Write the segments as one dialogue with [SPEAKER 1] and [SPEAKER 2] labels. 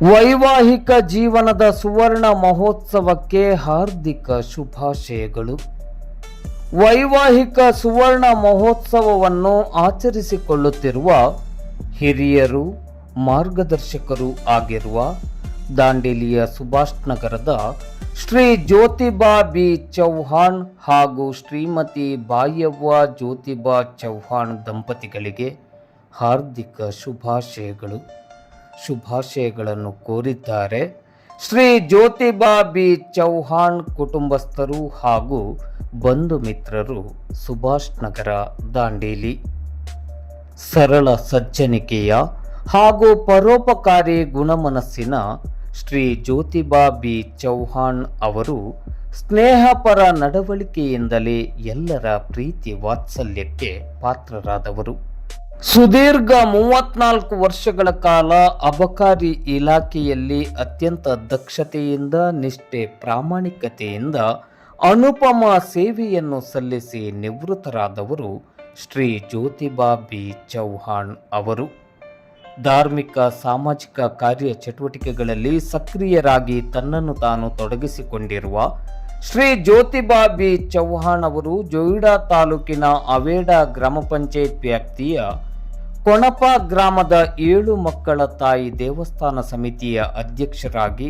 [SPEAKER 1] ವೈವಾಹಿಕ ಜೀವನದ ಸುವರ್ಣ ಮಹೋತ್ಸವಕ್ಕೆ ಹಾರ್ದಿಕ ಶುಭಾಶಯಗಳು. ವೈವಾಹಿಕ ಸುವರ್ಣ ಮಹೋತ್ಸವವನ್ನು ಆಚರಿಸಿಕೊಳ್ಳುತ್ತಿರುವ ಹಿರಿಯರು, ಮಾರ್ಗದರ್ಶಕರು ಆಗಿರುವ ದಾಂಡೇಲಿಯ ಸುಭಾಷ್ ನಗರದ ಶ್ರೀ ಜ್ಯೋತಿಬಾ ಬಿ ಚೌಹಾಣ್ ಹಾಗೂ ಶ್ರೀಮತಿ ಬಾಯವ್ವ ಜ್ಯೋತಿಬಾ ಚೌಹಾಣ್ ದಂಪತಿಗಳಿಗೆ ಹಾರ್ದಿಕ ಶುಭಾಶಯಗಳನ್ನು ಕೋರಿದ್ದಾರೆ ಶ್ರೀ ಜ್ಯೋತಿಬಾ ಬಿ ಚೌಹಾಣ್ ಕುಟುಂಬಸ್ಥರು ಹಾಗೂ ಬಂಧು ಮಿತ್ರರು, ಸುಭಾಷ್ ನಗರ, ದಾಂಡೇಲಿ. ಸರಳ ಸಜ್ಜನಿಕೆಯ ಹಾಗೂ ಪರೋಪಕಾರಿ ಗುಣಮನಸ್ಸಿನ ಶ್ರೀ ಜ್ಯೋತಿಬಾ ಬಿ ಚೌಹಾಣ್ ಅವರು ಸ್ನೇಹಪರ ನಡವಳಿಕೆಯಿಂದಲೇ ಎಲ್ಲರ ಪ್ರೀತಿ ವಾತ್ಸಲ್ಯಕ್ಕೆ ಪಾತ್ರರಾದವರು. ಸುದೀರ್ಘ 34 ವರ್ಷಗಳ ಕಾಲ ಅಬಕಾರಿ ಇಲಾಖೆಯಲ್ಲಿ ಅತ್ಯಂತ ದಕ್ಷತೆಯಿಂದ, ನಿಷ್ಠೆ, ಪ್ರಾಮಾಣಿಕತೆಯಿಂದ ಅನುಪಮ ಸೇವೆಯನ್ನು ಸಲ್ಲಿಸಿ ನಿವೃತ್ತರಾದವರು ಶ್ರೀ ಜ್ಯೋತಿಬಾ ಬಿ ಚೌಹಾಣ್ ಅವರು. ಧಾರ್ಮಿಕ, ಸಾಮಾಜಿಕ ಕಾರ್ಯ ಚಟುವಟಿಕೆಗಳಲ್ಲಿ ಸಕ್ರಿಯರಾಗಿ ತನ್ನನ್ನು ತಾನು ತೊಡಗಿಸಿಕೊಂಡಿರುವ ಶ್ರೀ ಜ್ಯೋತಿಬಾ ಬಿ ಚೌಹಾಣ್ ಅವರು ಜೋಯಿಡಾ ತಾಲೂಕಿನ ಅವೇಡಾ ಗ್ರಾಮ ಪಂಚಾಯತ್ ವ್ಯಾಪ್ತಿಯ ಕೊಣಪ ಗ್ರಾಮದ 7 ಮಕ್ಕಳ ತಾಯಿ ದೇವಸ್ಥಾನ ಸಮಿತಿಯ ಅಧ್ಯಕ್ಷರಾಗಿ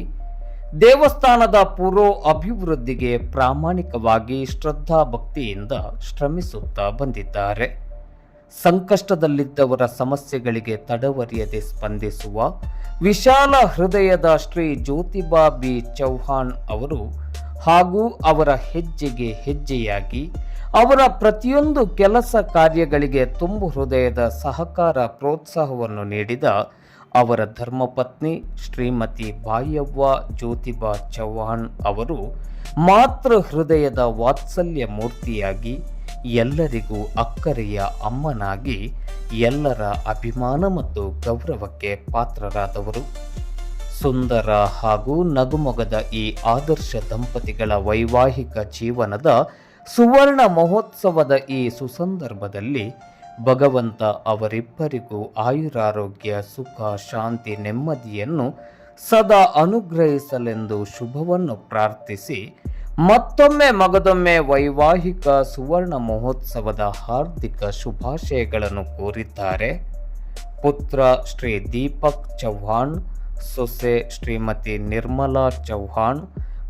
[SPEAKER 1] ದೇವಸ್ಥಾನದ ಪುರೋ ಅಭಿವೃದ್ಧಿಗೆ ಪ್ರಾಮಾಣಿಕವಾಗಿ ಶ್ರದ್ಧಾಭಕ್ತಿಯಿಂದ ಶ್ರಮಿಸುತ್ತಾ ಬಂದಿದ್ದಾರೆ. ಸಂಕಷ್ಟದಲ್ಲಿದ್ದವರ ಸಮಸ್ಯೆಗಳಿಗೆ ತಡವರಿಯದೆ ಸ್ಪಂದಿಸುವ ವಿಶಾಲ ಹೃದಯದ ಶ್ರೀ ಜ್ಯೋತಿಬಾ ಬಿ ಚೌಹಾಣ್ ಅವರು ಹಾಗೂ ಅವರ ಹೆಜ್ಜೆಗೆ ಹೆಜ್ಜೆಯಾಗಿ ಅವರ ಪ್ರತಿಯೊಂದು ಕೆಲಸ ಕಾರ್ಯಗಳಿಗೆ ತುಂಬು ಹೃದಯದ ಸಹಕಾರ, ಪ್ರೋತ್ಸಾಹವನ್ನು ನೀಡಿದ ಅವರ ಧರ್ಮಪತ್ನಿ ಶ್ರೀಮತಿ ಬಾಯವ್ವ ಜ್ಯೋತಿಬಾ ಚೌಹಾಣ್ ಅವರು ಮಾತೃ ಹೃದಯದ ವಾತ್ಸಲ್ಯ ಮೂರ್ತಿಯಾಗಿ, ಎಲ್ಲರಿಗೂ ಅಕ್ಕರೆಯ ಅಮ್ಮನಾಗಿ, ಎಲ್ಲರ ಅಭಿಮಾನ ಮತ್ತು ಗೌರವಕ್ಕೆ ಪಾತ್ರರಾದವರು. ಸುಂದರ ಹಾಗೂ ನಗುಮೊಗದ ಈ ಆದರ್ಶ ದಂಪತಿಗಳ ವೈವಾಹಿಕ ಜೀವನದ ಸುವರ್ಣ ಮಹೋತ್ಸವದ ಈ ಸುಸಂದರ್ಭದಲ್ಲಿ ಭಗವಂತ ಅವರಿಬ್ಬರಿಗೂ ಆಯುರಾರೋಗ್ಯ, ಸುಖ, ಶಾಂತಿ, ನೆಮ್ಮದಿಯನ್ನು ಸದಾ ಅನುಗ್ರಹಿಸಲೆಂದು ಶುಭವನ್ನು ಪ್ರಾರ್ಥಿಸಿ ಮತ್ತೊಮ್ಮೆ ಮಗದೊಮ್ಮೆ ವೈವಾಹಿಕ ಸುವರ್ಣ ಮಹೋತ್ಸವದ ಹಾರ್ದಿಕ ಶುಭಾಶಯಗಳನ್ನು ಕೋರಿದ್ದಾರೆ. ಪುತ್ರ ಶ್ರೀ ದೀಪಕ್ ಚೌಹಾಣ್, ಸೊಸೆ ಶ್ರೀಮತಿ ನಿರ್ಮಲಾ ಚೌಹಾಣ್,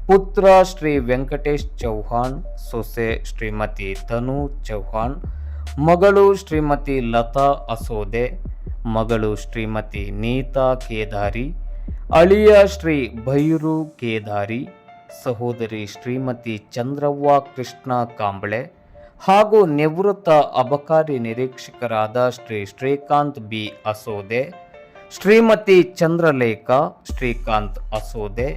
[SPEAKER 1] ಪುತ್ರ ಶ್ರೀ ವೆಂಕಟೇಶ್ ಚೌಹಾಣ್, ಸೊಸೆ ಶ್ರೀಮತಿ ತನು ಚೌಹಾಣ್, ಮಗಳು ಶ್ರೀಮತಿ ಲತಾ ಅಸೋದೆ, ಮಗಳು ಶ್ರೀಮತಿ ನೀತಾ ಕೇದಾರಿ, ಅಳಿಯ ಶ್ರೀ ಭೈರು ಕೇದಾರಿ, ಸಹೋದರಿ ಶ್ರೀಮತಿ ಚಂದ್ರವ್ವ ಕೃಷ್ಣ ಕಾಂಬಳೆ ಹಾಗೂ ನಿವೃತ್ತ ಅಬಕಾರಿ ನಿರೀಕ್ಷಕರಾದ ಶ್ರೀ ಶ್ರೀಕಾಂತ್ ಬಿ ಅಸೋದೆ, ಶ್ರೀಮತಿ ಚಂದ್ರಲೇಖಾ ಶ್ರೀಕಾಂತ್ ಅಸೋದೆ,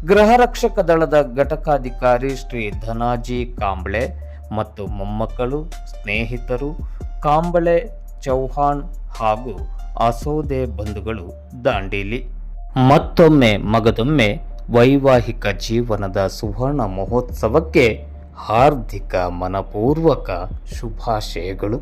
[SPEAKER 1] ಗೃಹರಕ್ಷಕ ದಳದ ಘಟಕಾಧಿಕಾರಿ ಶ್ರೀ ಧನಾಜಿ ಕಾಂಬಳೆ ಮತ್ತು ಮೊಮ್ಮಕ್ಕಳು, ಸ್ನೇಹಿತರು, ಕಾಂಬಳೆ, ಚೌಹಾಣ್ ಹಾಗೂ ಅಸೋದೆ ಬಂಧುಗಳು, ದಾಂಡೇಲಿ. ಮತ್ತೊಮ್ಮೆ ಮಗದೊಮ್ಮೆ ವೈವಾಹಿಕ ಜೀವನದ ಸುವರ್ಣ ಮಹೋತ್ಸವಕ್ಕೆ ಹಾರ್ದಿಕ ಮನಪೂರ್ವಕ ಶುಭಾಶಯಗಳು.